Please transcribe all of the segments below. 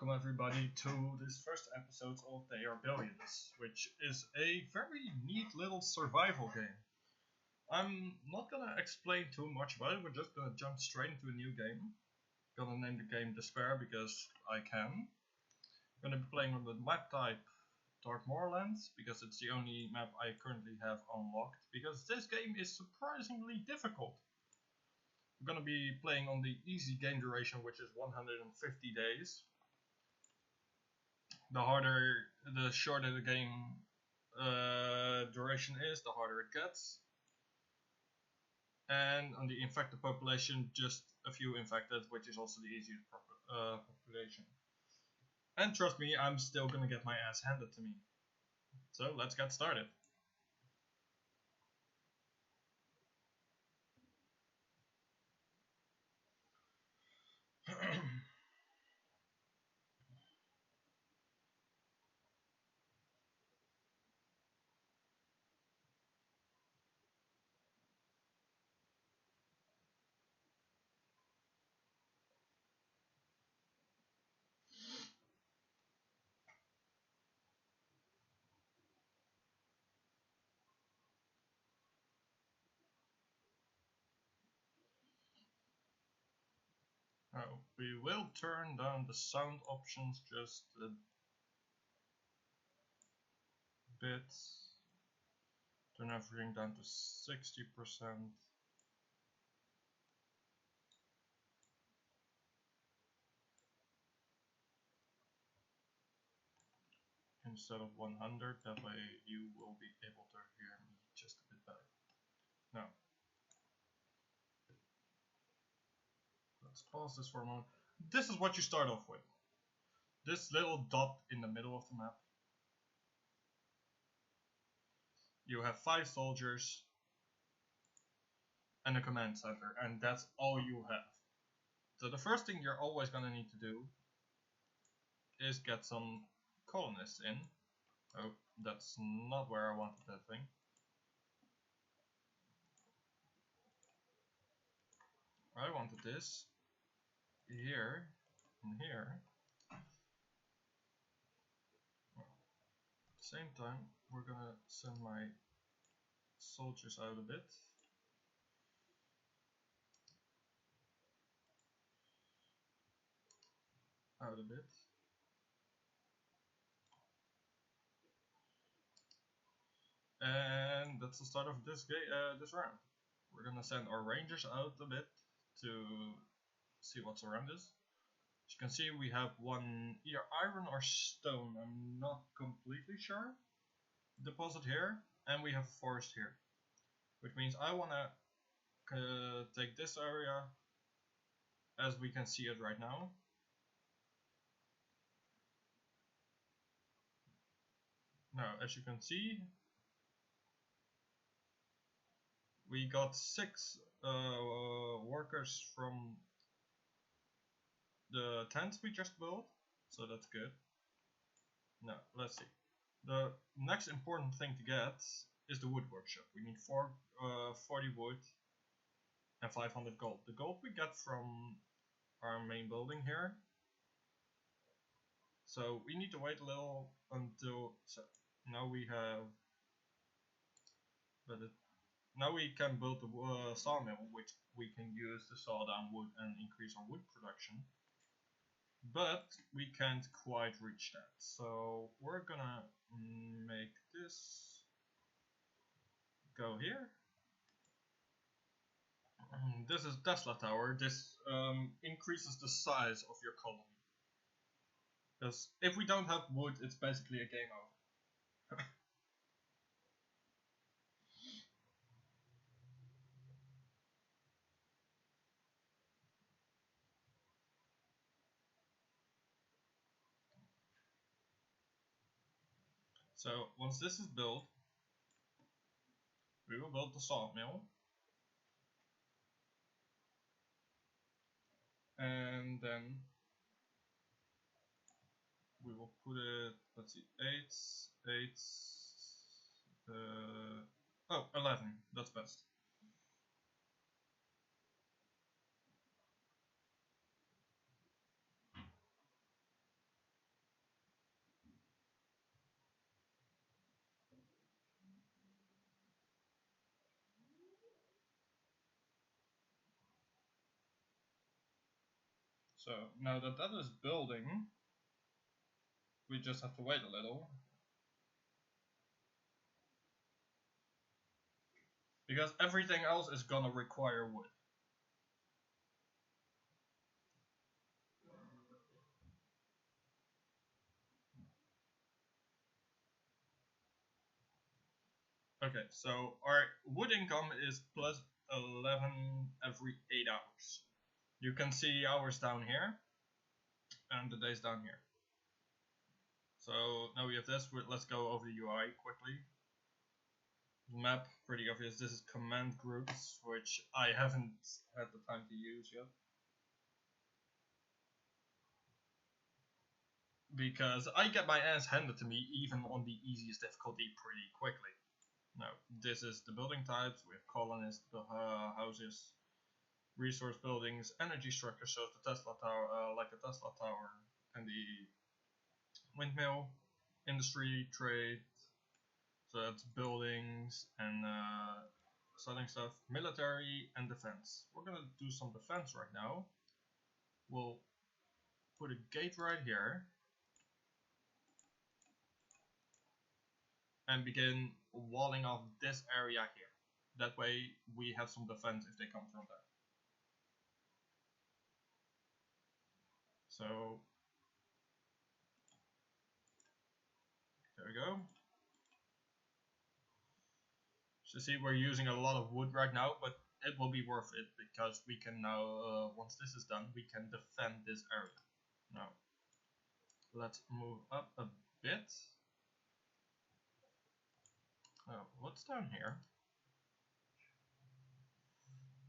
welcome everybody to this first episode of They Are Billions, which is a very neat little survival game. I'm not gonna explain too much about it, we're just gonna jump straight into a new game. Gonna name the game Despair because I can. Gonna be playing on the map type Dark Moorlands because it's the only map I currently have unlocked, because this game is surprisingly difficult. I'm gonna be playing on the easy game duration, which is 150 days. The shorter the game duration is, the harder it gets. And on the infected population, just a few infected, which is also the easiest population. And trust me, I'm still gonna get my ass handed to me. So let's get started. Oh, we will turn down the sound options just a bit. Turn everything down to 60%. Instead of 100, that way you will be able to hear me just a bit better. Now, let's pause this for a moment. This is what you start off with. This little dot in the middle of the map. You have 5 soldiers and a command center, and that's all you have. So the first thing you're always going to need to do is get some colonists in. Oh, that's not where I wanted that thing. I wanted this here and here. At the same time, we're gonna send my soldiers out a bit. And that's the start of this round. We're gonna send our rangers out a bit to see what's around us. As you can see, we have one either iron or stone, I'm not completely sure, deposit here, and we have forest here, which means I wanna take this area as we can see it right now. Now, as you can see, we got 6 workers from the tents we just built, so that's good. Now, let's see. The next important thing to get is the wood workshop. We need 40 wood and 500 gold. The gold we get from our main building here. So we need to wait a little until, so now we have, now we can build the sawmill, which we can use to saw down wood and increase our wood production. But we can't quite reach that, so we're gonna make this go here. This is Tesla Tower. This increases the size of your colony. Because if we don't have wood, it's basically a game over. So once this is built, we will build the sawmill. And then we will put it, let's see, 11, that's best. So now that that is building, we just have to wait a little. Because everything else is gonna require wood. Okay, so our wood income is plus 11 every 8 hours. You can see the hours down here and the days down here. So now we have this. Let's go over the UI quickly. Map, pretty obvious. This is command groups, which I haven't had the time to use yet. Because I get my ass handed to me even on the easiest difficulty pretty quickly. Now, this is the building types. We have colonists, houses, resource buildings, energy structure, so the Tesla tower, like the Tesla tower, and the windmill, industry, trade, so that's buildings and selling stuff, military and defense. We're gonna do some defense right now. We'll put a gate right here and begin walling off this area here. That way we have some defense if they come from there. So there we go. So see, we're using a lot of wood right now, but it will be worth it because we can now, once this is done, we can defend this area. Now, let's move up a bit. Oh, what's down here?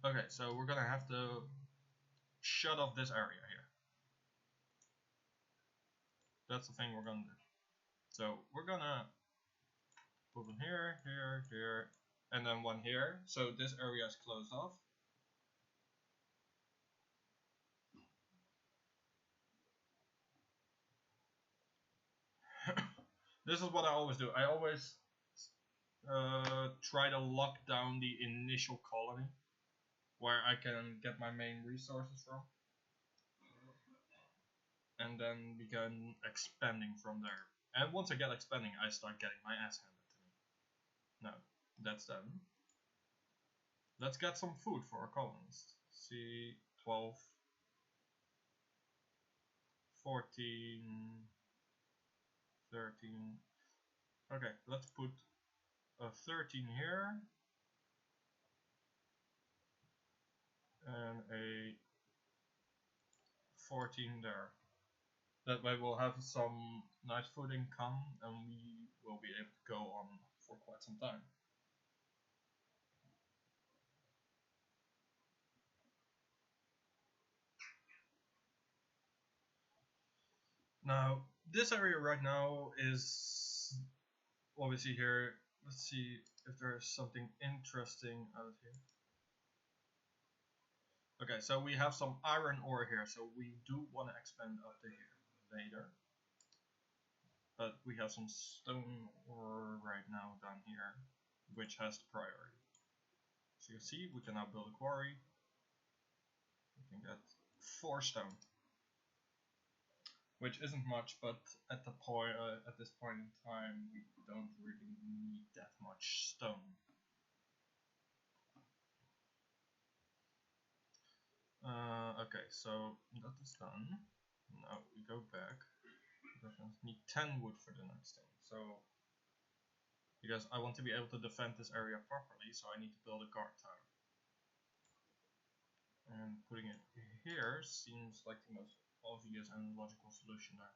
Okay, so we're gonna have to shut off this area here. That's the thing we're gonna do. So we're gonna put one here, here, here, and then one here. So this area is closed off. This is what I always do. I always try to lock down the initial colony where I can get my main resources from, and then begin expanding from there. And once I get expanding, I start getting my ass handed to me. Now, that's done. Let's get some food for our colonists. See, 12, 14, 13. Okay, let's put a 13 here and a 14 there. That way we'll have some nice food income and we will be able to go on for quite some time. Now, this area right now is what we see here. Let's see if there's something interesting out here. Okay, so we have some iron ore here, so we do want to expand up to here later. But we have some stone ore right now down here, which has the priority. So you can see, we can now build a quarry. We can get 4 stone, which isn't much, but at this point in time, we don't really need that much stone. Okay, so that is done. Now we go back. We need 10 wood for the next thing. So, because I want to be able to defend this area properly, so I need to build a guard tower. And putting it here seems like the most obvious and logical solution there.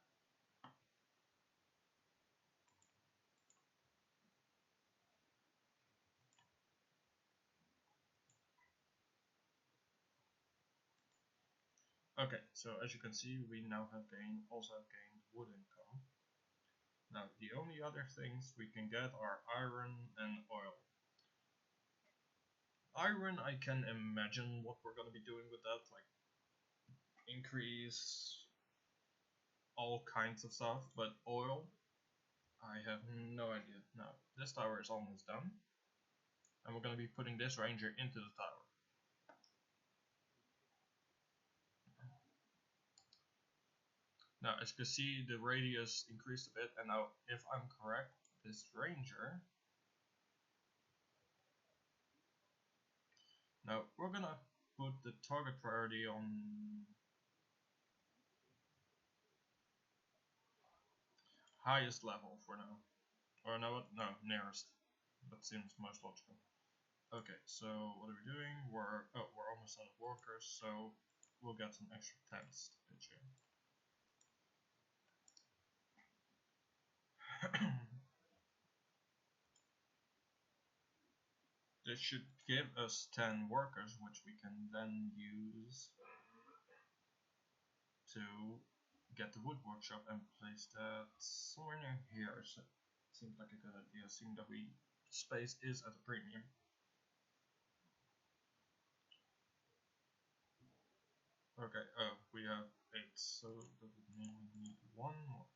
Okay, so as you can see, we now have also gained wood income. Now, the only other things we can get are iron and oil. Iron, I can imagine what we're going to be doing with that, like increase all kinds of stuff, but oil, I have no idea. Now, this tower is almost done, and we're going to be putting this ranger into the tower. Now, as you can see, the radius increased a bit, and now, if I'm correct, this ranger. Now, we're gonna put the target priority on highest level for now. Or no, what? No, nearest. That seems most logical. Okay, so what are we doing? We're almost out of workers, so we'll get some extra tents to pitch in. This should give us 10 workers, which we can then use to get the wood workshop and place that somewhere near here. So seems like a good idea, seeing that space is at a premium. Okay, oh, we have 8, so that would mean we need 1 more.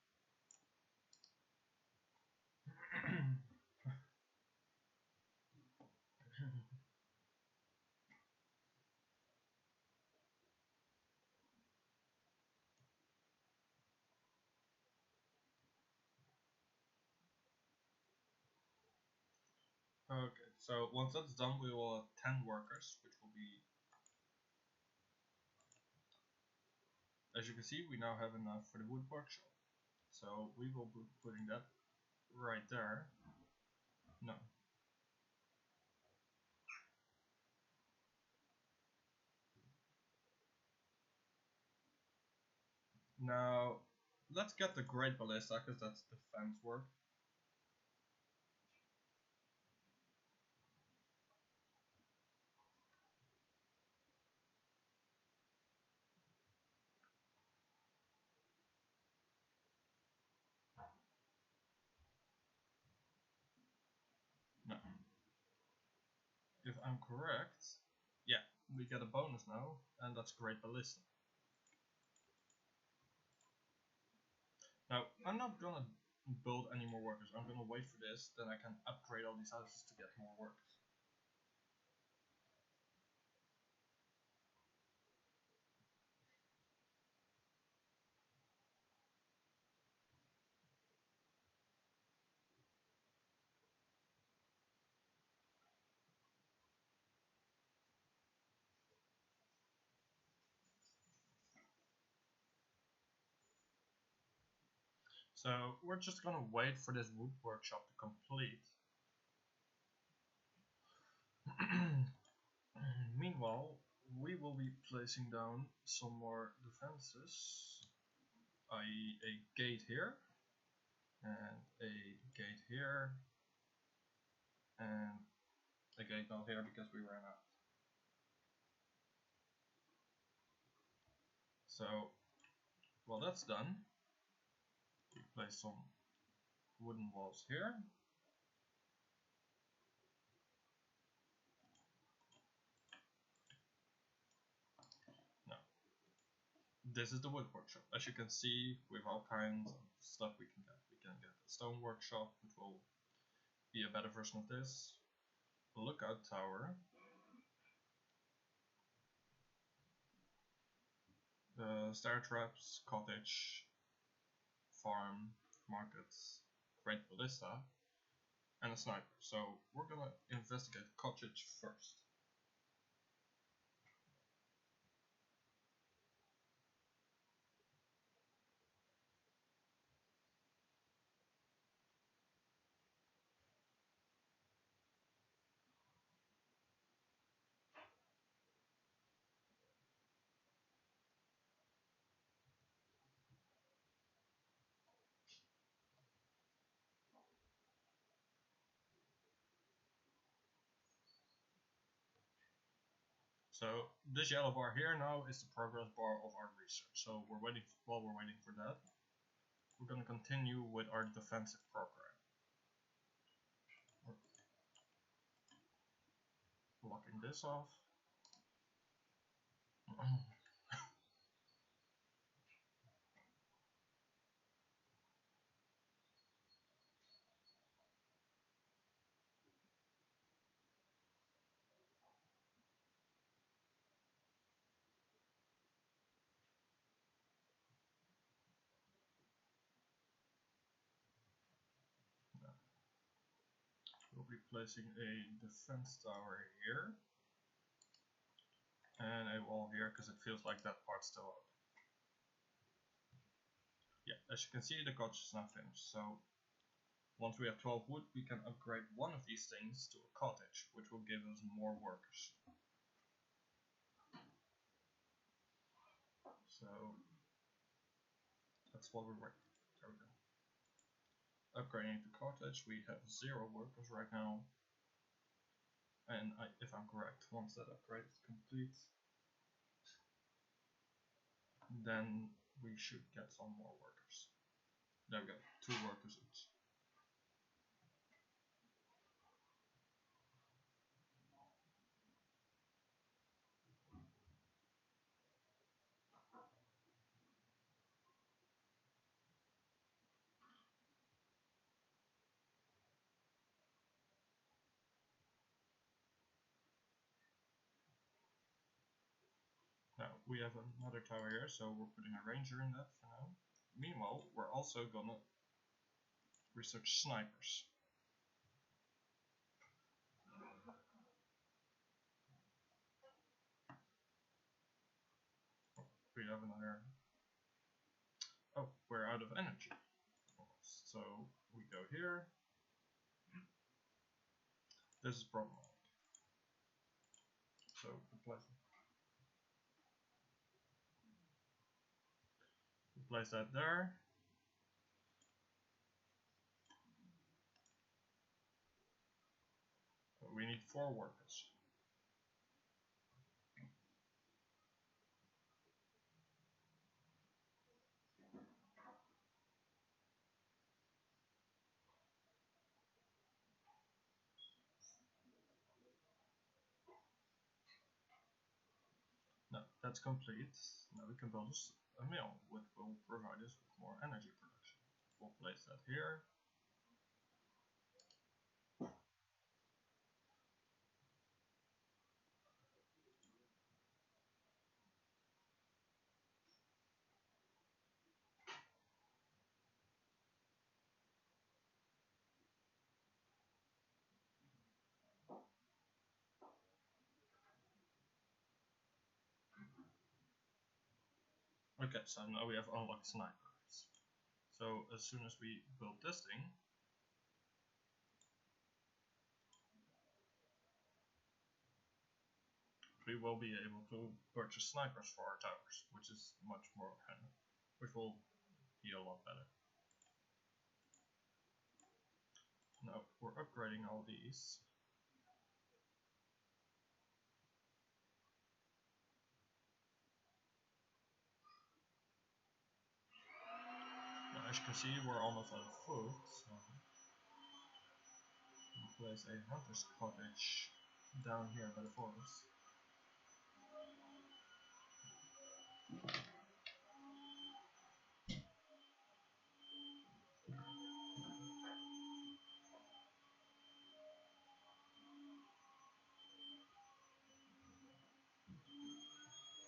Okay, so once that's done, we will have 10 workers, which will be, as you can see, we now have enough for the wood workshop. So we will be putting that right there. No. Now, let's get the Great Ballista, because that's defense work. No. If I'm correct, yeah, we get a bonus now, and that's Great Ballista. Now, I'm not gonna build any more workers, I'm gonna wait for this, then I can upgrade all these houses to get more workers. So we're just gonna wait for this wood workshop to complete. Meanwhile, we will be placing down some more defenses, i.e. a gate here, and a gate here, and a gate down here because we ran out. So, while that's done, we place some wooden walls here. Now, this is the wood workshop. As you can see, we have all kinds of stuff we can get. We can get a stone workshop, which will be a better version of this. A lookout tower. The stair traps, cottage, farm, markets, great ballista, and a sniper. So we're gonna investigate cottage first. So this yellow bar here now is the progress bar of our research. So while we're waiting for that, we're gonna continue with our defensive program. We're locking this off. placing a defense tower here and a wall here because it feels like that part's still up. Yeah, as you can see, the cottage is now finished. So once we have 12 wood, we can upgrade one of these things to a cottage, which will give us more workers. So that's what we're working. There we go. Upgrading the cottage, we have 0 workers right now. And if I'm correct, once that upgrade is complete, then we should get some more workers. There we go, 2 workers each. Now we have another tower here, so we're putting a ranger in that for now. Meanwhile, we're also gonna research snipers. We have another. Oh, we're out of energy. So we go here. This is problematic. So place that there. We need 4 workers. Now that's complete. Now we can build a mill, which will provide us with more energy production. We'll place that here. Okay, so now we have unlocked snipers. So as soon as we build this thing, we will be able to purchase snipers for our towers, which is much more handy, which will be a lot better. Now we're upgrading all these. Now as you can see, we're almost out of food, so we'll place a hunter's cottage down here by the forest.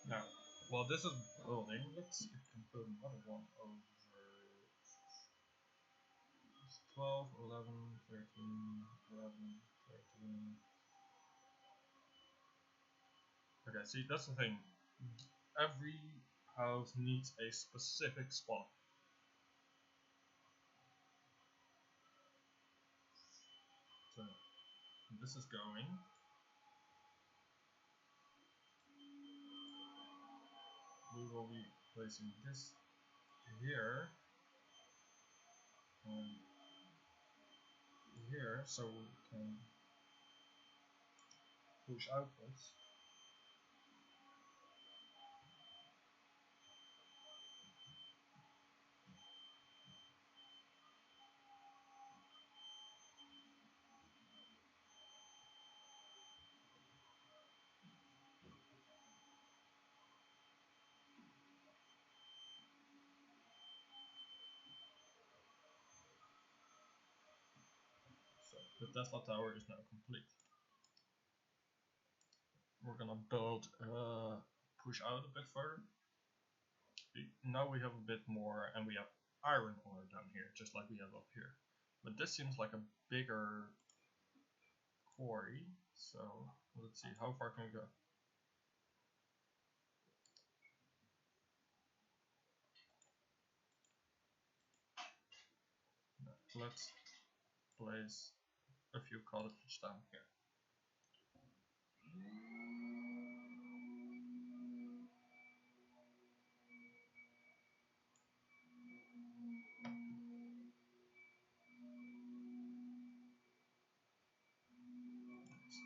Now, while this is building, let's see if we can build another one over 12, 11, 13, 11, 13. Okay, see, that's the thing. Every house needs a specific spot. So, this is going. We will be placing this here and here so we can push outwards. So the Tesla tower is now complete. We're gonna build push out a bit further. Now we have a bit more, and we have iron ore down here, just like we have up here. But this seems like a bigger 40. So let's see, how far can we go? Let's place a few cottages down here.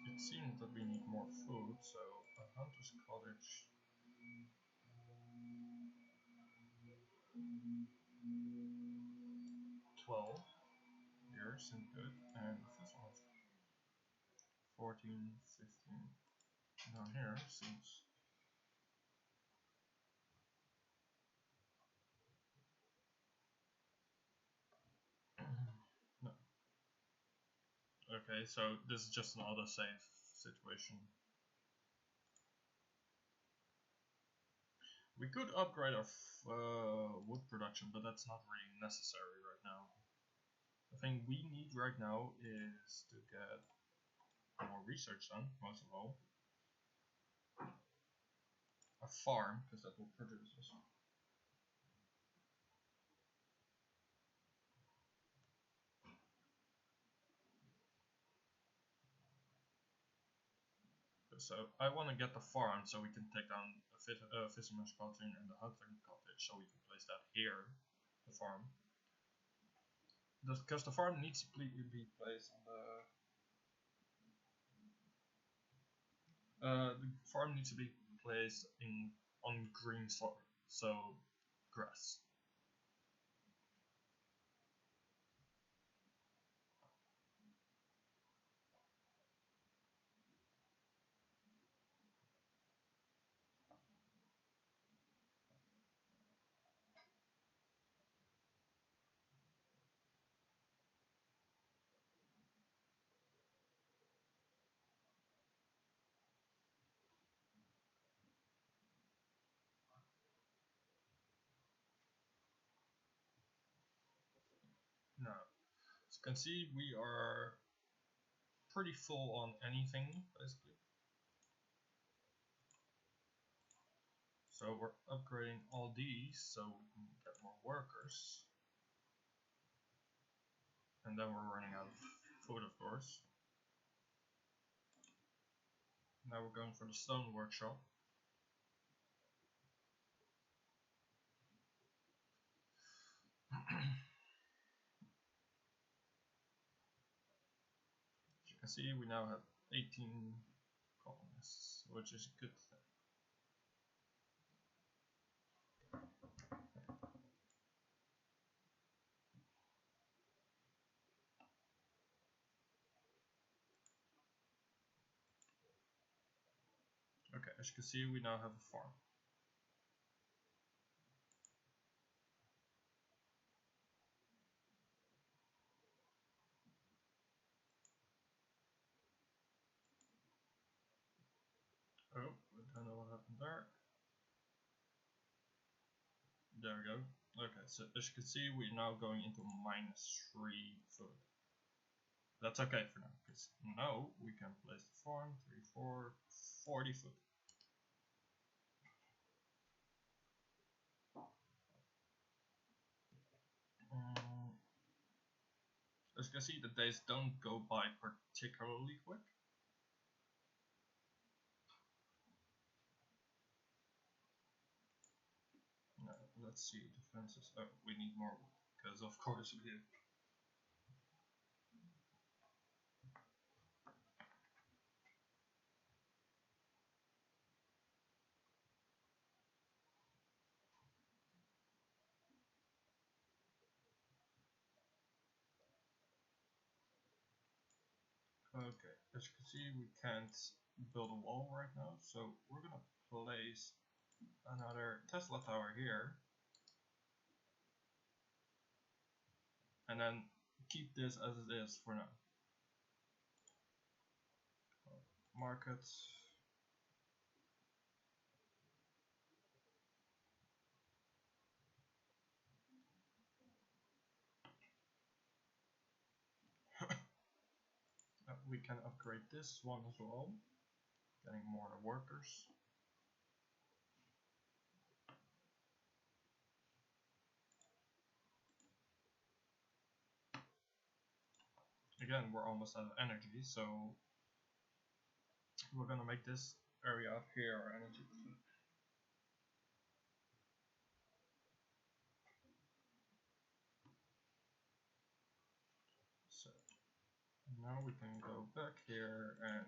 It seems that we need more food, so a hunter's cottage. $12 here seems good, and this one 14, 15 down here seems. No. Okay, so this is just an auto save situation. We could upgrade our wood production, but that's not really necessary right now. The thing we need right now is to get more research done, most of all. A farm, because that will produce us. So I want to get the farm so we can take down a fisherman's cottage and the hunting cottage, so we can place that here, the farm. Because the farm needs to be placed on the farm needs to be placed on green soil, so grass. Now, as you can see, we are pretty full on anything, basically. So we're upgrading all these so we can get more workers. And then we're running out of food, of course. Now we're going for the stone workshop. As you can see, we now have 18 colonists, which is a good thing. Okay, as you can see, we now have a farm. Oh, I don't know what happened there. There we go. Okay, so as you can see, we're now going into -3 food. That's okay for now, because now we can place the farm, 3, 4, 40 food. As you can see, the days don't go by particularly quick. No, let's see, defenses. Oh, we need more wood, because of course we do. Okay, as you can see, we can't build a wall right now, so we're gonna place another Tesla tower here, and then keep this as it is for now. Market. we can upgrade this one as well, getting more workers. Again, we're almost out of energy, so we're gonna make this area up here our energy. So now we can go back here and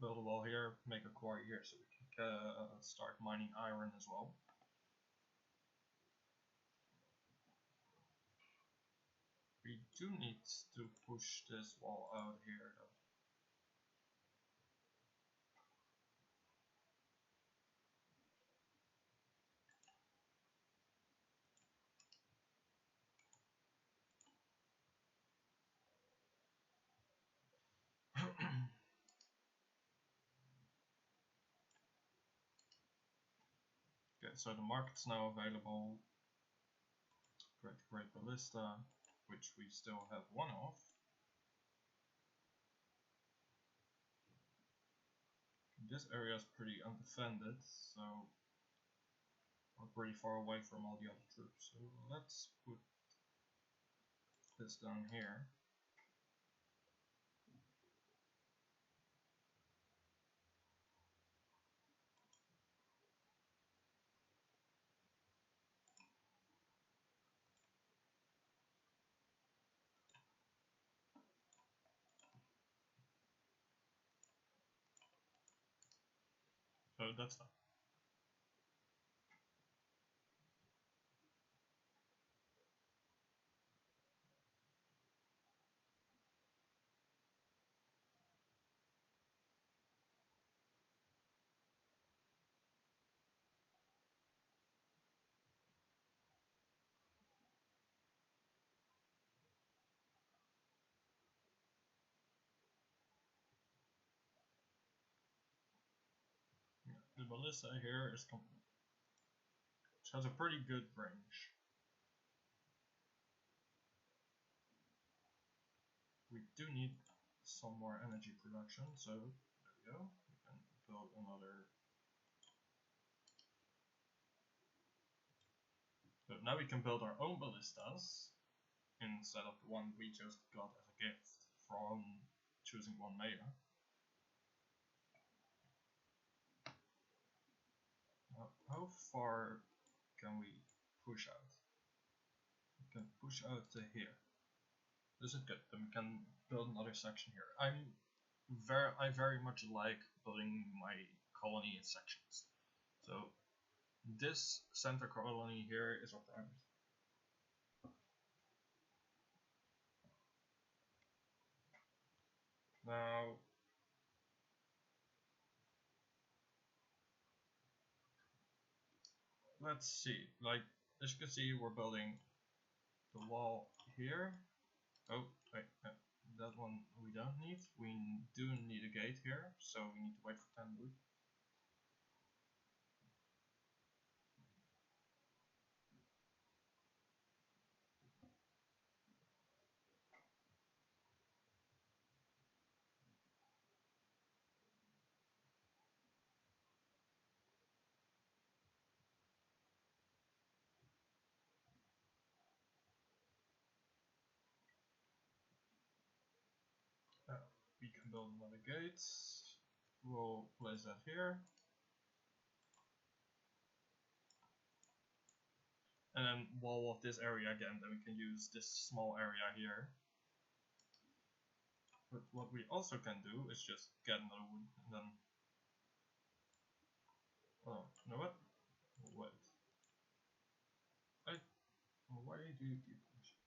build a wall here, make a quarry here so we can start mining iron as well. We do need to push this wall out here though. Okay, so the market's now available. Great ballista, which we still have one of. This area is pretty undefended, so we're pretty far away from all the other troops. So let's put this down here. So that's done. The ballista here is complete. It has a pretty good range. We do need some more energy production, so there we go. We can build another. So now we can build our own ballistas instead of the one we just got as a gift from choosing one mayor. Now, how far can we push out? We can push out to here. This is good. Then we can build another section here. I very much like building my colony in sections. So this center colony here is our primary. Now let's see. Like as you can see, we're building the wall here. Oh wait, that one we don't need. We do need a gate here, so we need to wait for 10 wood. We can build another gate. We'll place that here. And then wall off this area again, then we can use this small area here. But what we also can do is just get another wood and then... Oh, you know what? Wait. Why do you keep pushing?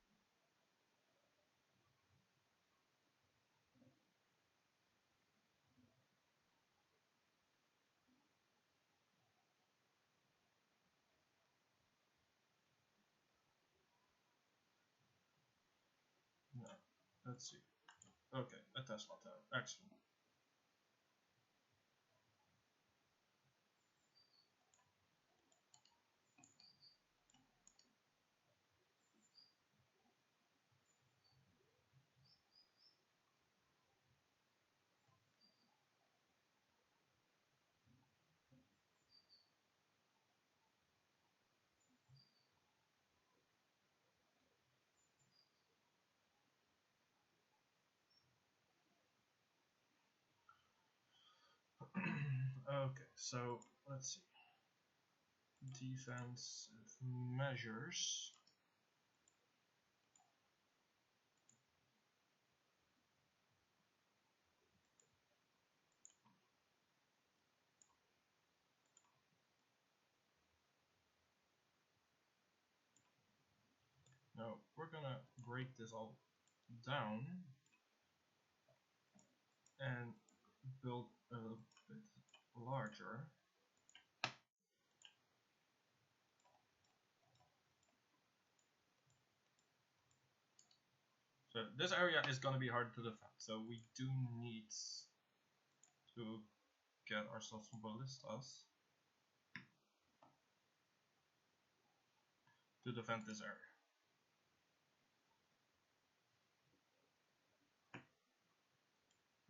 No, let's see. Okay, a Tesla tower. Excellent. so let's see. Defensive measures. Now we're gonna break this all down and build a little bit larger. So this area is gonna be hard to defend, so we do need to get ourselves some ballistas to defend this area.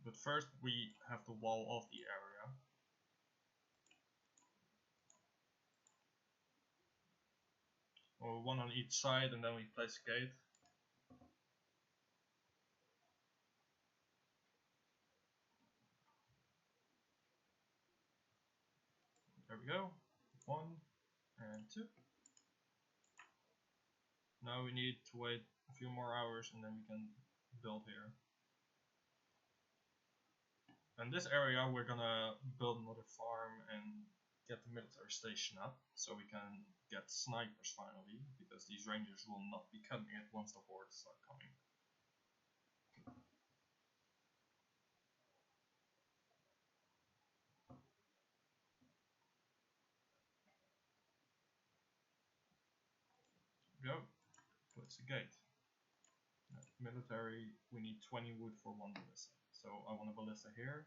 But first we have to wall off the area. Or one on each side, and then we place a gate. There we go. 1 and 2. Now we need to wait a few more hours and then we can build here. And this area we're gonna build another farm and get the military station up so we can get snipers finally, because these rangers will not be cutting it once the hordes start coming. Go. Place a gate. Military, we need 20 wood for 1 ballista. So I want a ballista here,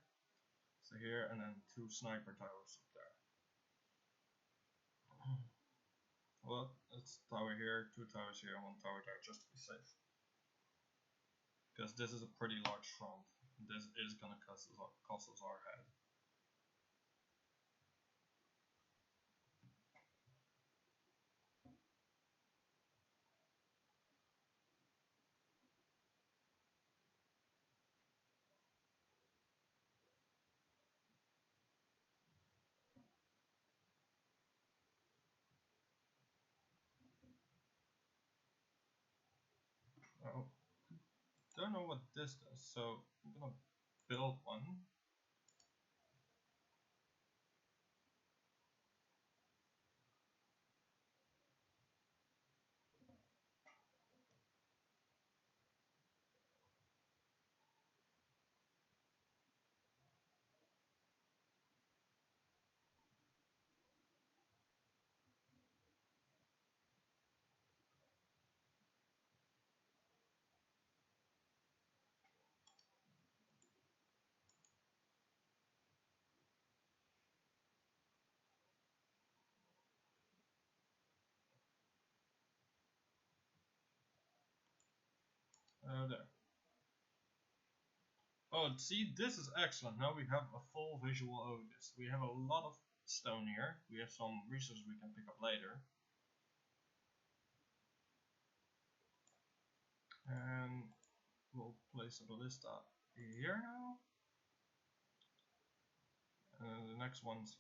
so here, and then 2 sniper towers up there. Well, let's tower here, 2 towers here, and 1 tower there, just to be safe. Because this is a pretty large front. This is gonna cost us our head. Oh, don't know what this does, so I'm gonna build one. There. Oh, see, this is excellent. Now we have a full visual of this. We have a lot of stone here. We have some resources we can pick up later. And we'll place a ballista here now. And the next one's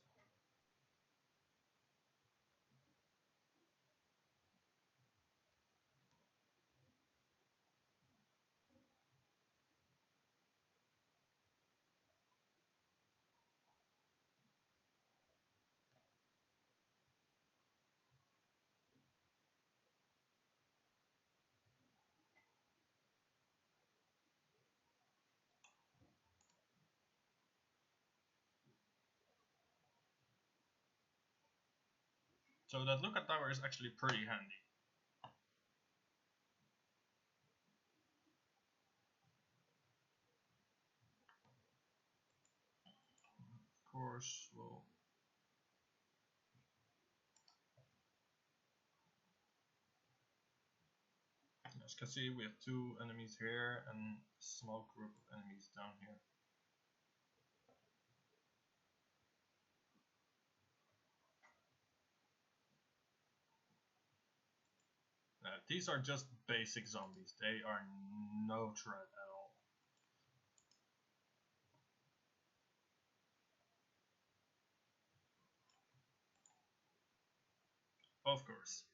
so that lookout tower is actually pretty handy. Of course, we'll as you can see, we have 2 enemies here and a small group of enemies down here. These are just basic zombies. They are no threat at all. Of course.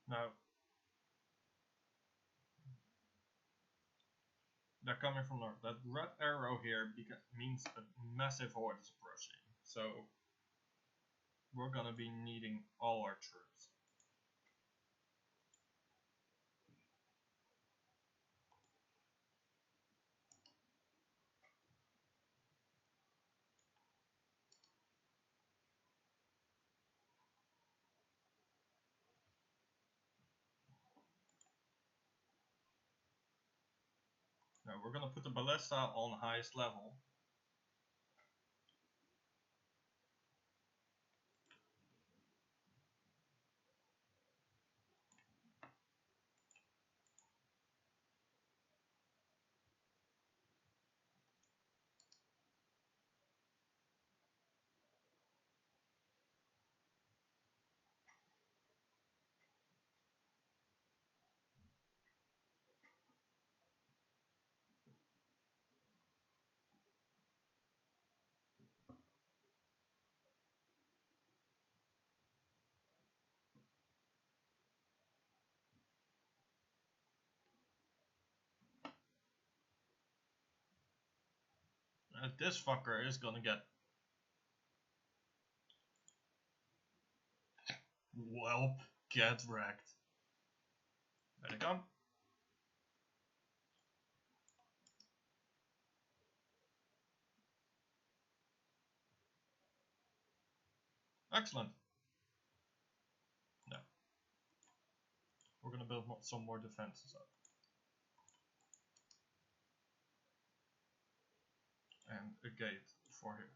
Now, they're coming from north. That red arrow here means a massive horde is approaching. So we're gonna be needing all our troops. Now we're gonna put the ballista on highest level. This fucker is gonna get whelp, get wrecked. There they come. Excellent. No. We're gonna build some more defenses up. And a gate for here.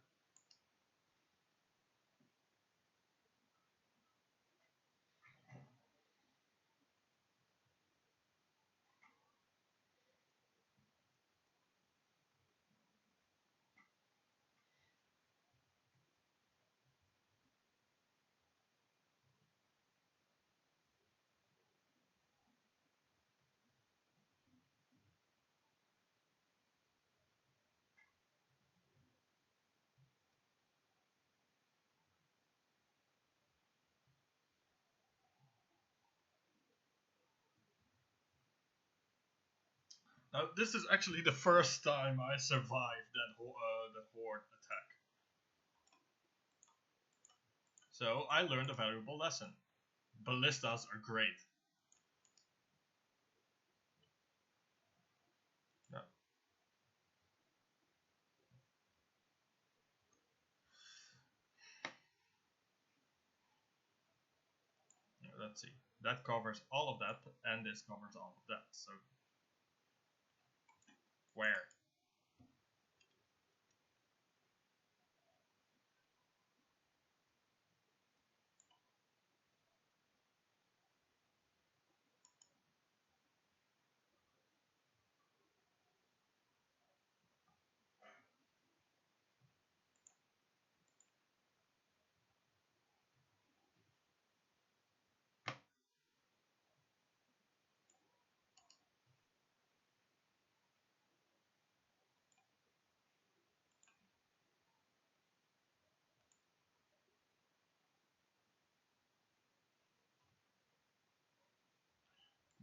Now, this is actually the first time I survived that horde attack. So I learned a valuable lesson. Ballistas are great. No. Let's see. That covers all of that, and this covers all of that. So where?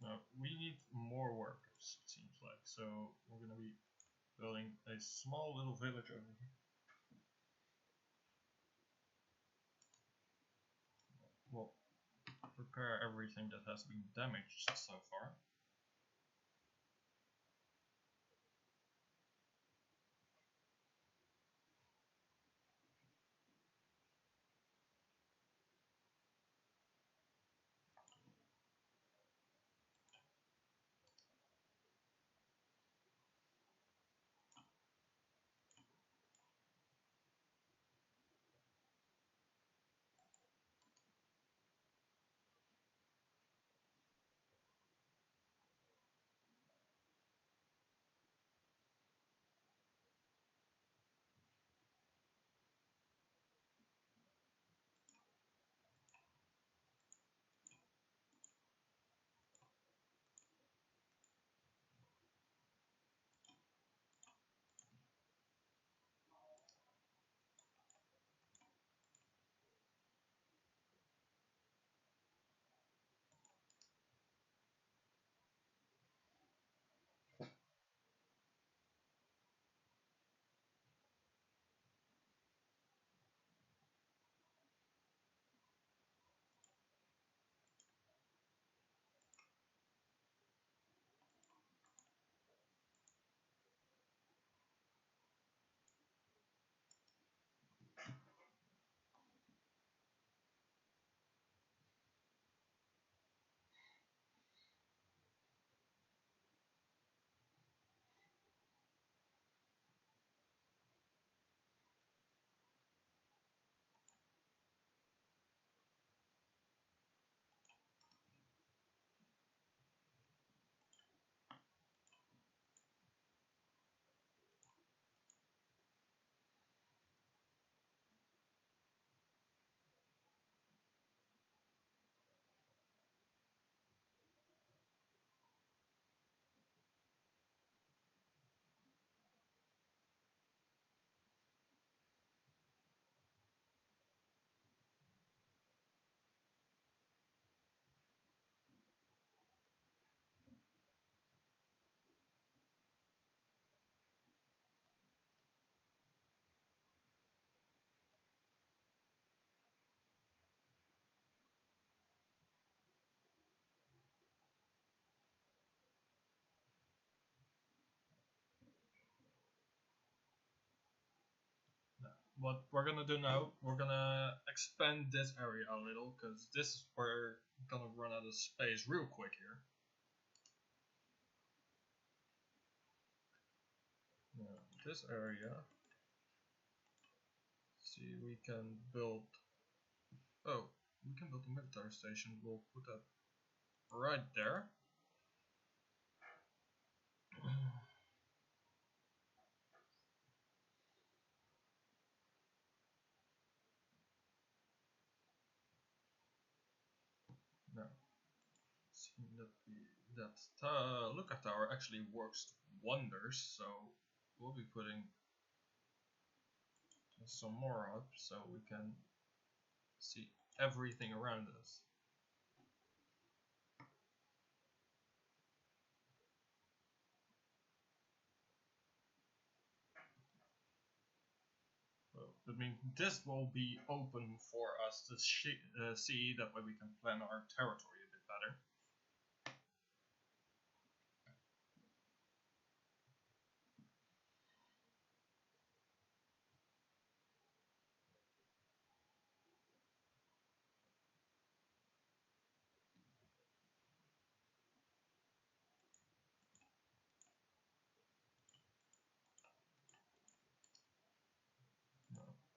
No, we need more workers, it seems like. So we're gonna be building a small little village over here. We'll repair everything that has been damaged so far. what we're gonna do now, we're gonna expand this area a little, because this is where we're gonna run out of space real quick here. Now, this area, see, we can build, oh, we can build a military station. We'll put that right there. Now, seeing that that lookout tower actually works wonders, so we'll be putting some more up so we can see everything around us. I mean, this will be open for us to see, that way we can plan our territory a bit better.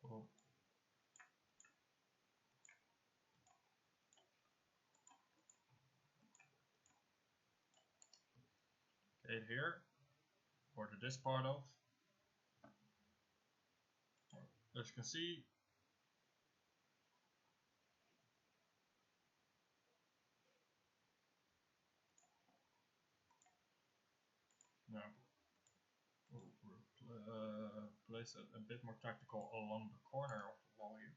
We'll get here, or to this part of. As you can see, now we'll place it a bit more tactical along the corner of the wall here.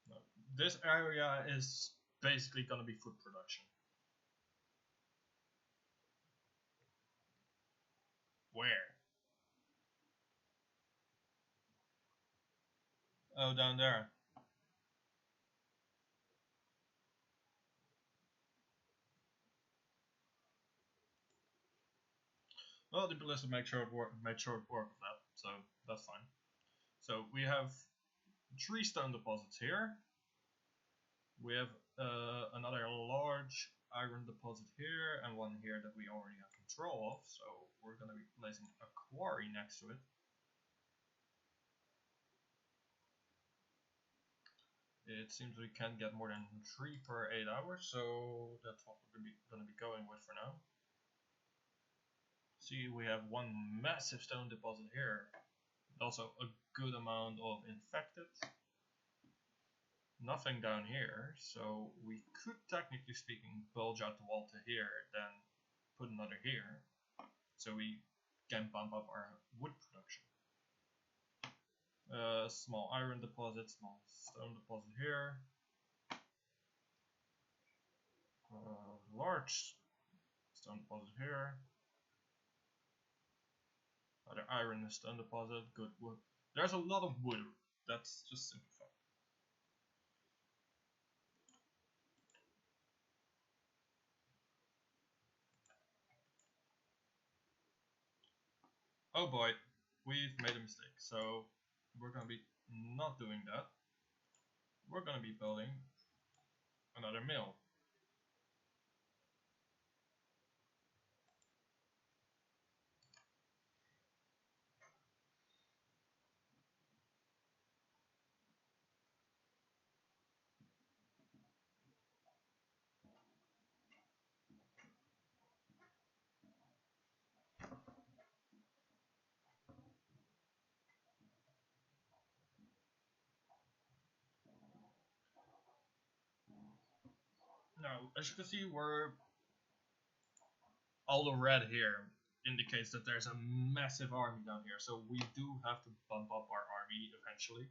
Now, this area is basically going to be food production. Where? Oh, down there. Well, the ballista made sure it worked with that, so that's fine. So we have 3 stone deposits here. We have another large iron deposit here, and one here that we already have control of, so we're going to be placing a quarry next to it. It seems we can't get more than 3 per 8 hours, so that's what we're going to be going with for now. See, we have one massive stone deposit here. Also a good amount of infected. Nothing down here, so we could, technically speaking, bulge out the wall to here, then put another here, so we can bump up our wood production. Small iron deposit, small stone deposit here. Large stone deposit here. Other iron and stone deposit, good wood. There's a lot of wood, that's just simple fact. Oh boy, we've made a mistake, so we're gonna be not doing that. We're gonna be building another mill. Now, as you can see, we're all the red here indicates that there's a massive army down here, so we do have to bump up our army eventually.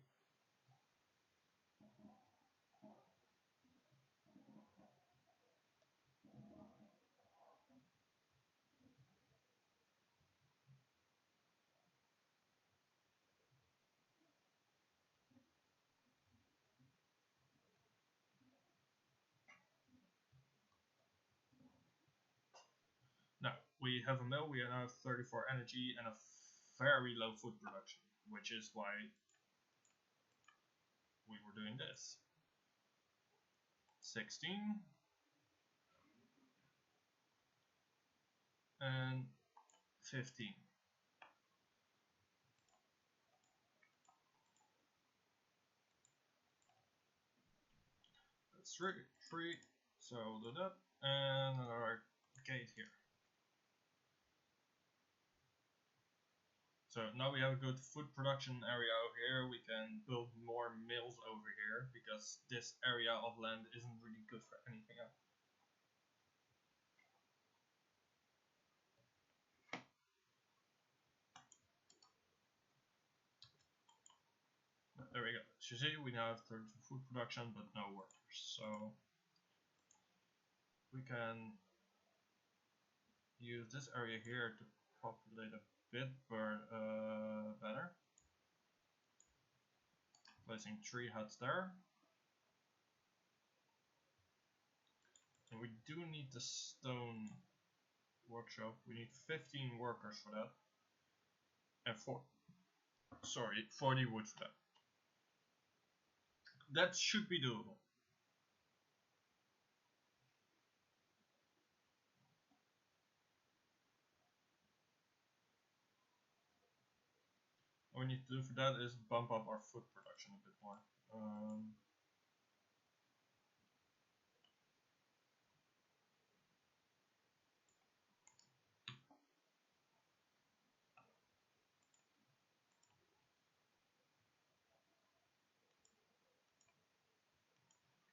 Now, we have a mill, we now have 34 energy and a very low food production, which is why we were doing this. 16 and 15. That's 3, so we'll do that, and another gate here. So now we have a good food production area over here. We can build more mills over here because this area of land isn't really good for anything else. There we go. As you see, we now have 32 food production but no workers. So we can use this area here to populate a bit better. Placing 3 huts there. And we do need the stone workshop. We need 15 workers for that. And 40 wood for that. That should be doable. What we need to do for that is bump up our food production a bit more.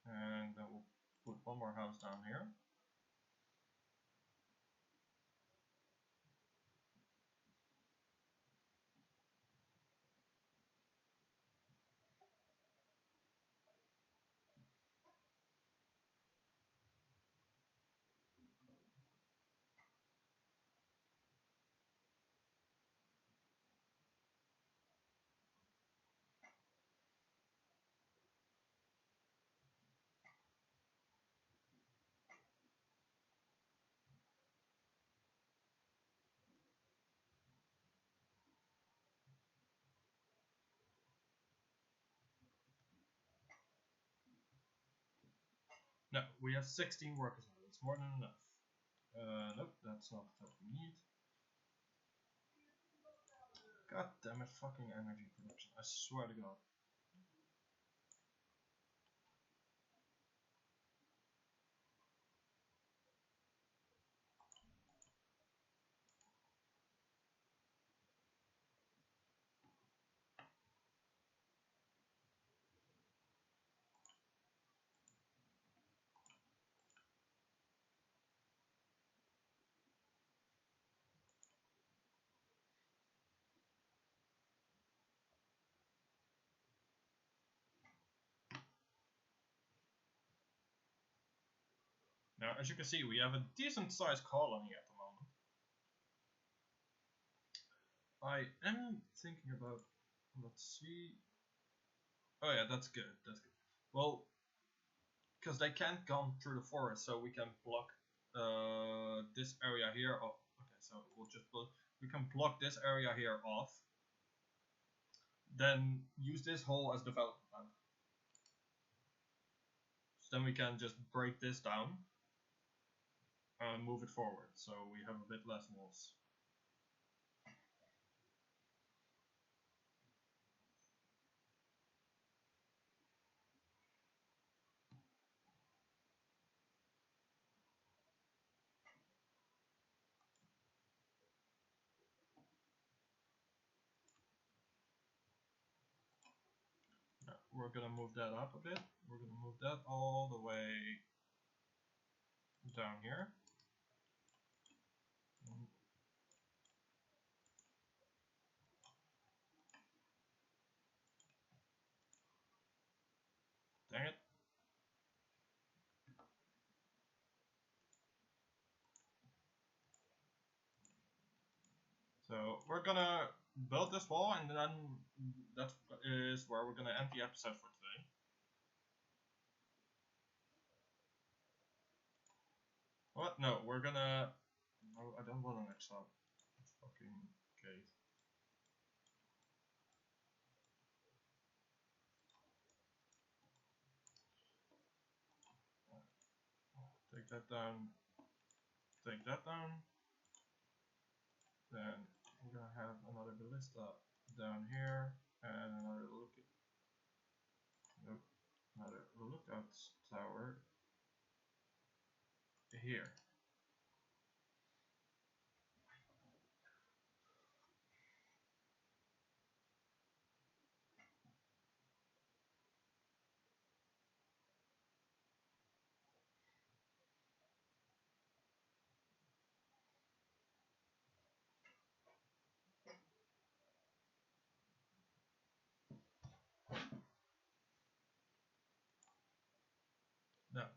And then we'll put one more house down here. No, we have 16 workers now. That's more than enough. Nope, that's not what we need. God damn it, fucking energy production. I swear to God. Now, as you can see, we have a decent sized colony at the moment. I am thinking about, let's see. Oh yeah, that's good, that's good. Well, because they can't come through the forest, so we can block this area here. Oh, okay, so we'll just we can block this area here off. Then use this hole as development land. So then we can just break this down and move it forward, so we have a bit less walls. We're gonna move that up a bit. We're gonna move that all the way down here. So we're gonna build this wall, and then that is where we're gonna end the episode for today. What? No, we're gonna. No, I don't want an extra fucking gate. Take that down. Take that down. Then we're gonna have another ballista down here, and another another lookout tower here. Now,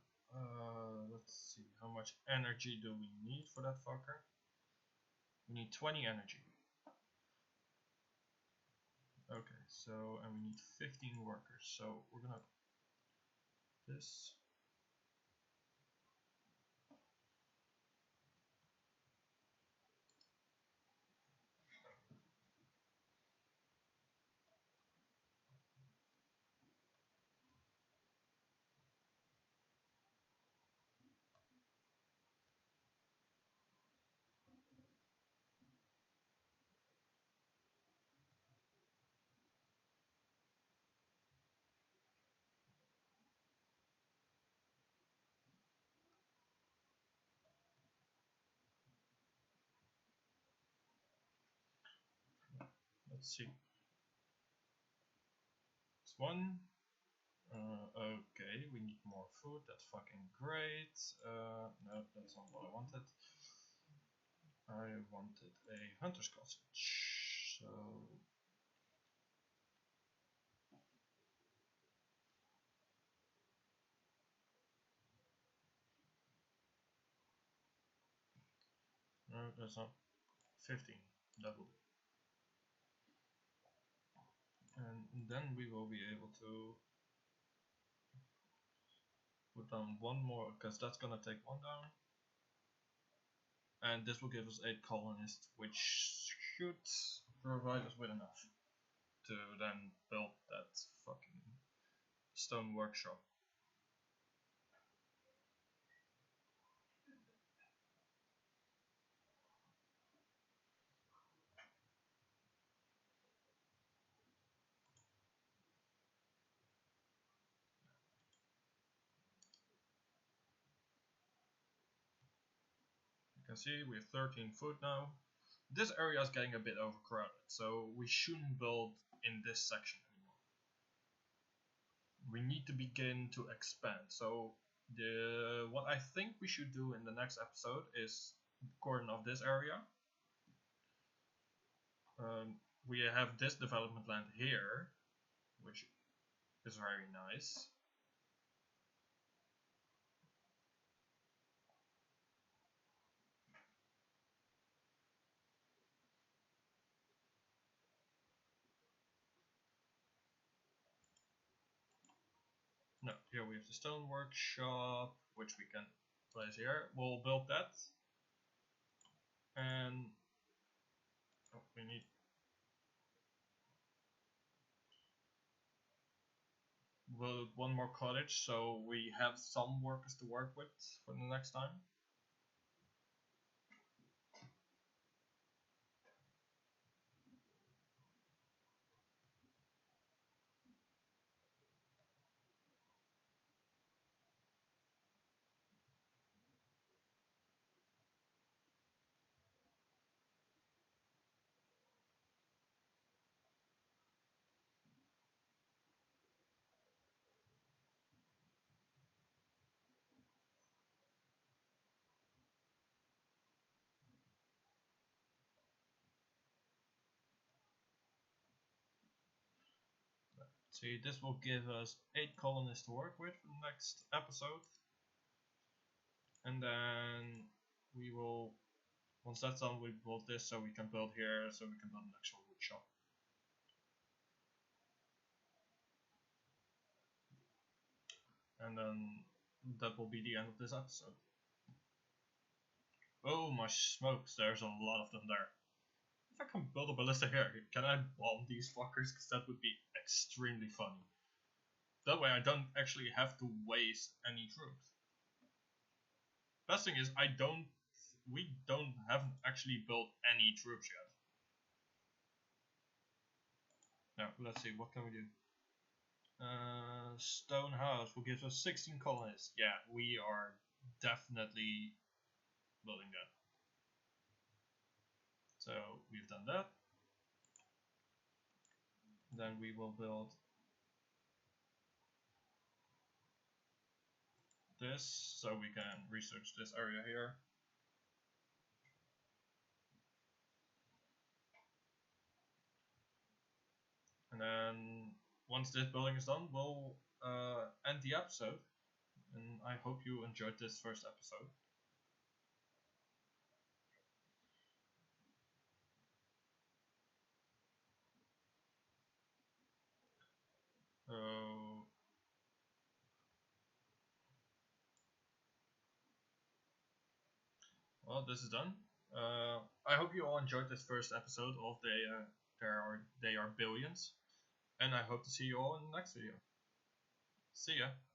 let's see, how much energy do we need for that fucker? We need 20 energy. Okay, so, and we need 15 workers, so we're gonna this. Let's see. It's one. Okay, we need more food. That's fucking great. No, that's not what I wanted. I wanted a hunter's cottage. So no, that's not 15. That will do. And then we will be able to put down one more, because that's gonna take one down. And this will give us 8 colonists, which should provide us with enough to then build that fucking stone workshop. You can see we have 13 food now. This area is getting a bit overcrowded, so we shouldn't build in this section anymore. We need to begin to expand. So what I think we should do in the next episode is cordon off this area. We have this development land here, which is very nice. No, here we have the stone workshop, which we can place here. We'll build that. And oh, we need build one more cottage, so we have some workers to work with for the next time. See, this will give us 8 colonists to work with for the next episode. And then we will, Once that's done, we build this so we can build here, so we can build an actual wood shop. And then that will be the end of this episode. Oh my smokes, there's a lot of them there. If I can build a ballista here, can I bomb these fuckers? Because that would be extremely funny. That way I don't actually have to waste any troops. Best thing is, we haven't actually built any troops yet. Now, let's see, what can we do? Stone house will give us 16 colonists. Yeah, we are definitely building that. So we've done that. Then we will build this so we can research this area here. And then once this building is done, we'll end the episode. And I hope you enjoyed this first episode. Well, this is done. I hope you all enjoyed this first episode of They Are Billions, and I hope to see you all in the next video. See ya.